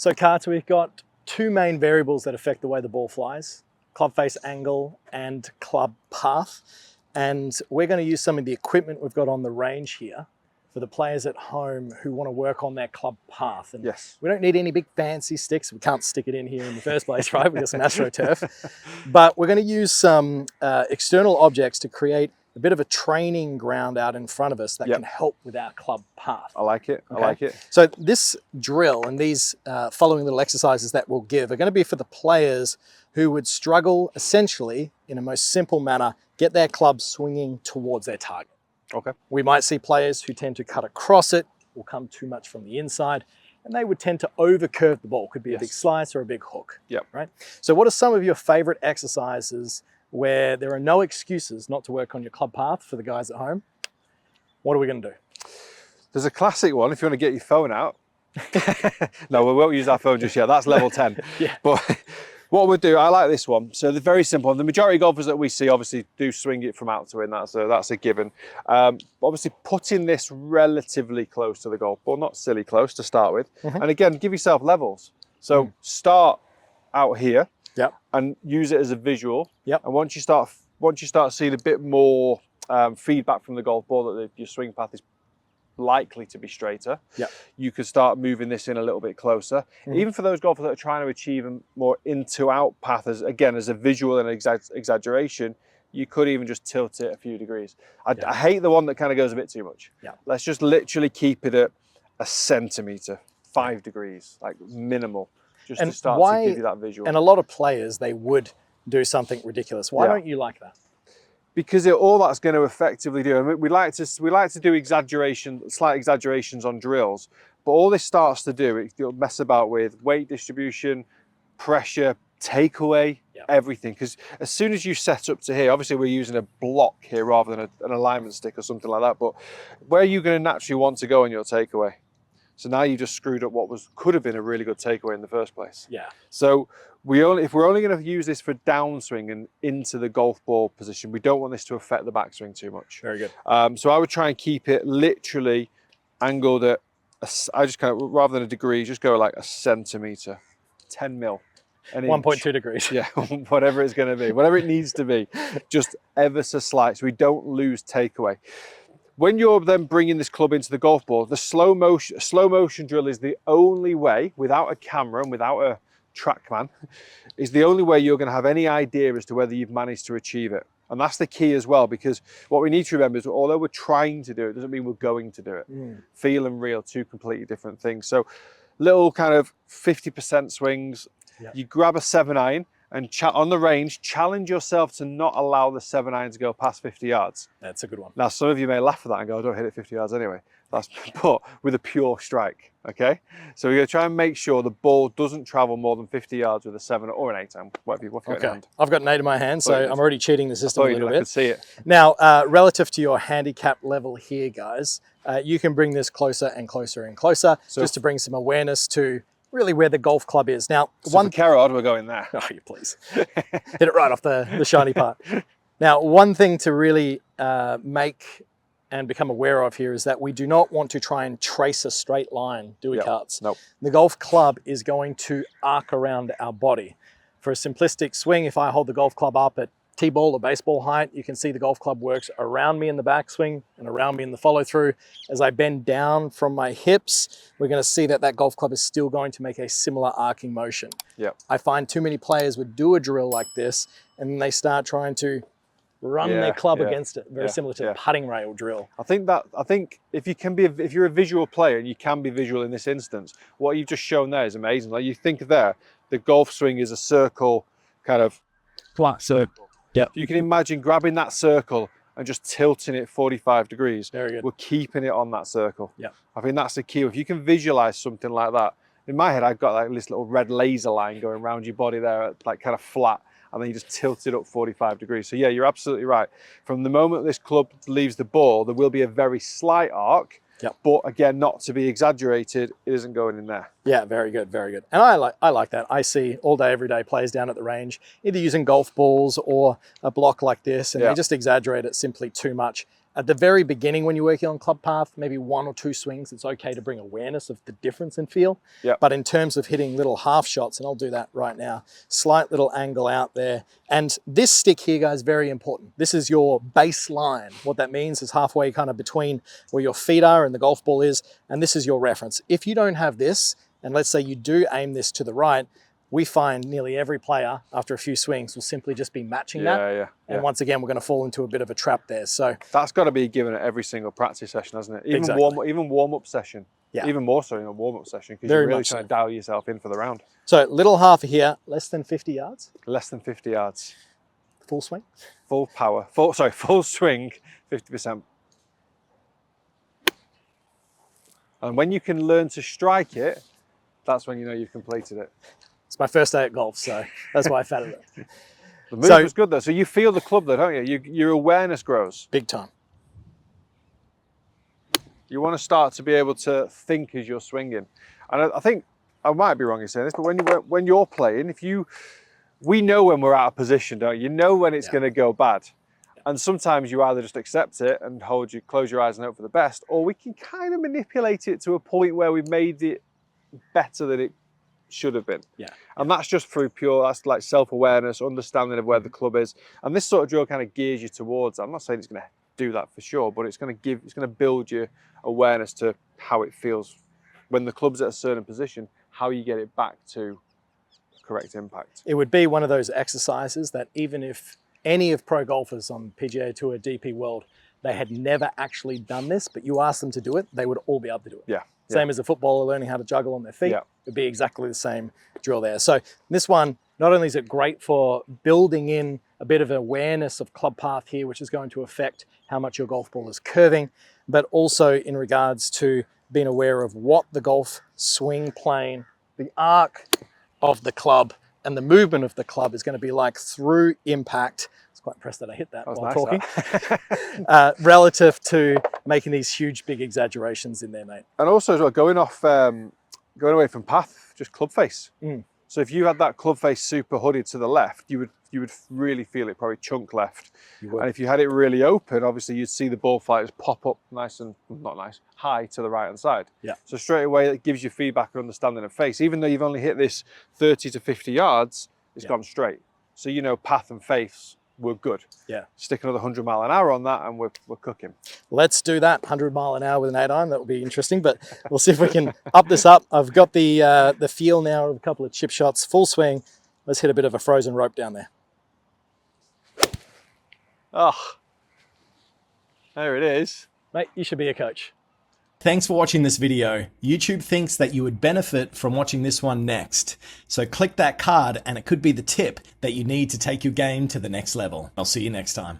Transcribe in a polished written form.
So Carter, we've got two main variables that affect the way the ball flies: club face angle and club path. And we're going to use some of the equipment we've got on the range here for the players at home who want to work on their club path. And yes, we don't need any big fancy sticks. We can't stick it in here in the first place, right? We've got some AstroTurf. But we're going to use some external objects to create a bit of a training ground out in front of us that can help with our club path. I like it. Okay? I like it. So this drill and these following little exercises that we'll give are going to be for the players who would struggle essentially in a most simple manner, get their club swinging towards their target. Okay. We might see players who tend to cut across it or come too much from the inside, and they would tend to over-curve the ball. Could be a big slice or a big hook. Yep. Right? So what are some of your favorite exercises where there are no excuses not to work on your club path for the guys at home? What are we going to do? There's a classic one if you want to get your phone out. No, we won't use our phone just yet. That's level 10. Yeah. But what we'll do, I like this one. So they're very simple. The majority of golfers that we see obviously do swing it from out to in. That's a given. Obviously putting this relatively close to the golf ball, not silly close to start with. And again, give yourself levels. So start out here and use it as a visual. And once you start seeing a bit more feedback from the golf ball that your swing path is likely to be straighter, you could start moving this in a little bit closer. Even for those golfers that are trying to achieve a more into-out path, as a visual and exaggeration, you could even just tilt it a few degrees. I hate the one that kind of goes a bit too much. Let's just literally keep it at a centimetre, 5 degrees, like minimal, just to start to give you that visual. And a lot of players, they would do something ridiculous. Why don't you like that? Because all that's going to effectively do, and we like to do slight exaggerations on drills, but all this starts to do, it'll mess about with weight distribution, pressure, takeaway, everything. Because as soon as you set up to here, obviously we're using a block here rather than an alignment stick or something like that, but where are you going to naturally want to go on your takeaway? So now you just screwed up what could have been a really good takeaway in the first place. So if we're only going to use this for downswing and into the golf ball position, we don't want this to affect the backswing too much. Very good. So I would try and keep it literally angled at, I just kind of, rather than a degree, just go like a centimetre, 10 mil. 1.2 degrees. Yeah, whatever it's going to be, whatever it needs to be, just ever so slight, so we don't lose takeaway. When you're then bringing this club into the golf ball, the slow motion drill is the only way, without a camera and without a TrackMan, is the only way you're going to have any idea as to whether you've managed to achieve it. And that's the key as well, because what we need to remember is although we're trying to do it, doesn't mean we're going to do it. Feel and real, two completely different things. So little kind of 50% swings, you grab a 7-iron, and on the range, challenge yourself to not allow the 7-iron to go past 50 yards. That's a good one. Now, some of you may laugh at that and go, I don't hit it 50 yards anyway. But with a pure strike, okay? So we're going to try and make sure the ball doesn't travel more than 50 yards with a 7 or an 8-iron, whatever you've got in hand. I've got an 8 in my hand, so I'm already cheating the system a little bit. I could see it. Now, relative to your handicap level here, guys, you can bring this closer and closer and closer, just to bring some awareness to really where the golf club is. Now, one Kerrod, we're going there. Oh, you please. Hit it right off the shiny part. Now, one thing to really make and become aware of here is that we do not want to try and trace a straight line, do we, Carts? Nope. The golf club is going to arc around our body. For a simplistic swing, if I hold the golf club up at T-ball or baseball height, you can see the golf club works around me in the backswing and around me in the follow through. As I bend down from my hips, we're going to see that that golf club is still going to make a similar arcing motion. I find too many players would do a drill like this and then they start trying to run their club against it, very similar to the putting rail drill. I think if you're a visual player, and you can be visual in this instance, what you've just shown there is amazing. Like you think there, the golf swing is a circle, kind of flat circle. You can imagine grabbing that circle and just tilting it 45 degrees. Very good. We're keeping it on that circle. I think that's the key. If you can visualize something like that, in my head, I've got like this little red laser line going around your body there, like kind of flat, and then you just tilt it up 45 degrees. So yeah, you're absolutely right. From the moment this club leaves the ball, there will be a very slight arc, but again, not to be exaggerated, it isn't going in there. Yeah, very good, very good. And I like that. I see all day, every day players down at the range, either using golf balls or a block like this, and they just exaggerate it simply too much. At the very beginning when you're working on club path, maybe 1 or 2 swings, it's okay to bring awareness of the difference in feel. Yep. But in terms of hitting little half shots, and I'll do that right now, slight little angle out there. And this stick here, guys, very important. This is your baseline. What that means is halfway kind of between where your feet are and the golf ball is, and this is your reference. If you don't have this, and let's say you do aim this to the right, we find nearly every player after a few swings will simply just be matching that. And once again, we're going to fall into a bit of a trap there. So that's got to be given at every single practice session, hasn't it? Even exactly. warm-up session. Yeah. Even more so in a warm-up session, because you're really trying to dial yourself in for the round. So little half here, less than 50 yards. Less than 50 yards. Full swing. Full power. Full swing, 50%. And when you can learn to strike it, that's when you know you've completed it. It's my first day at golf, so that's why I found it. The move was good though. So you feel the club though, don't you? Your awareness grows. Big time. You want to start to be able to think as you're swinging. And I think, I might be wrong in saying this, but when you're playing, we know when we're out of position, don't you? You know when it's going to go bad. And sometimes you either just accept it and close your eyes and hope for the best, or we can kind of manipulate it to a point where we've made it better than it should have been. And that's just through that's like self-awareness, understanding of where the club is. And this sort of drill kind of gears you towards, I'm not saying it's going to do that for sure, but it's going to build your awareness to how it feels when the club's at a certain position, how you get it back to correct impact. It would be one of those exercises that even if any of pro golfers on PGA Tour, DP World, they had never actually done this, but you ask them to do it, they would all be able to do it. Same as a footballer learning how to juggle on their feet. It'd be exactly the same drill there. So this one, not only is it great for building in a bit of awareness of club path here, which is going to affect how much your golf ball is curving, but also in regards to being aware of what the golf swing plane, the arc of the club and the movement of the club is going to be like through impact. I was quite impressed that I hit that while talking. Relative to making these huge, big exaggerations in there, mate. And also as well, going away from path, just club face. So if you had that club face super hooded to the left, you would really feel it probably chunk left. And if you had it really open, obviously you'd see the ball flight just pop up nice and, not nice, high to the right hand side. So straight away it gives you feedback and understanding of face. Even though you've only hit this 30 to 50 yards, it's gone straight. So you know path and face were good. Stick another 100 mile an hour on that and we're cooking. Let's do that, 100 mile an hour with an 8-iron. That will be interesting, but we'll see if we can up this up. I've got the feel now of a couple of chip shots, full swing. Let's hit a bit of a frozen rope down there. Oh, there it is. Mate, you should be a coach. Thanks for watching this video. YouTube thinks that you would benefit from watching this one next. So click that card and it could be the tip that you need to take your game to the next level. I'll see you next time.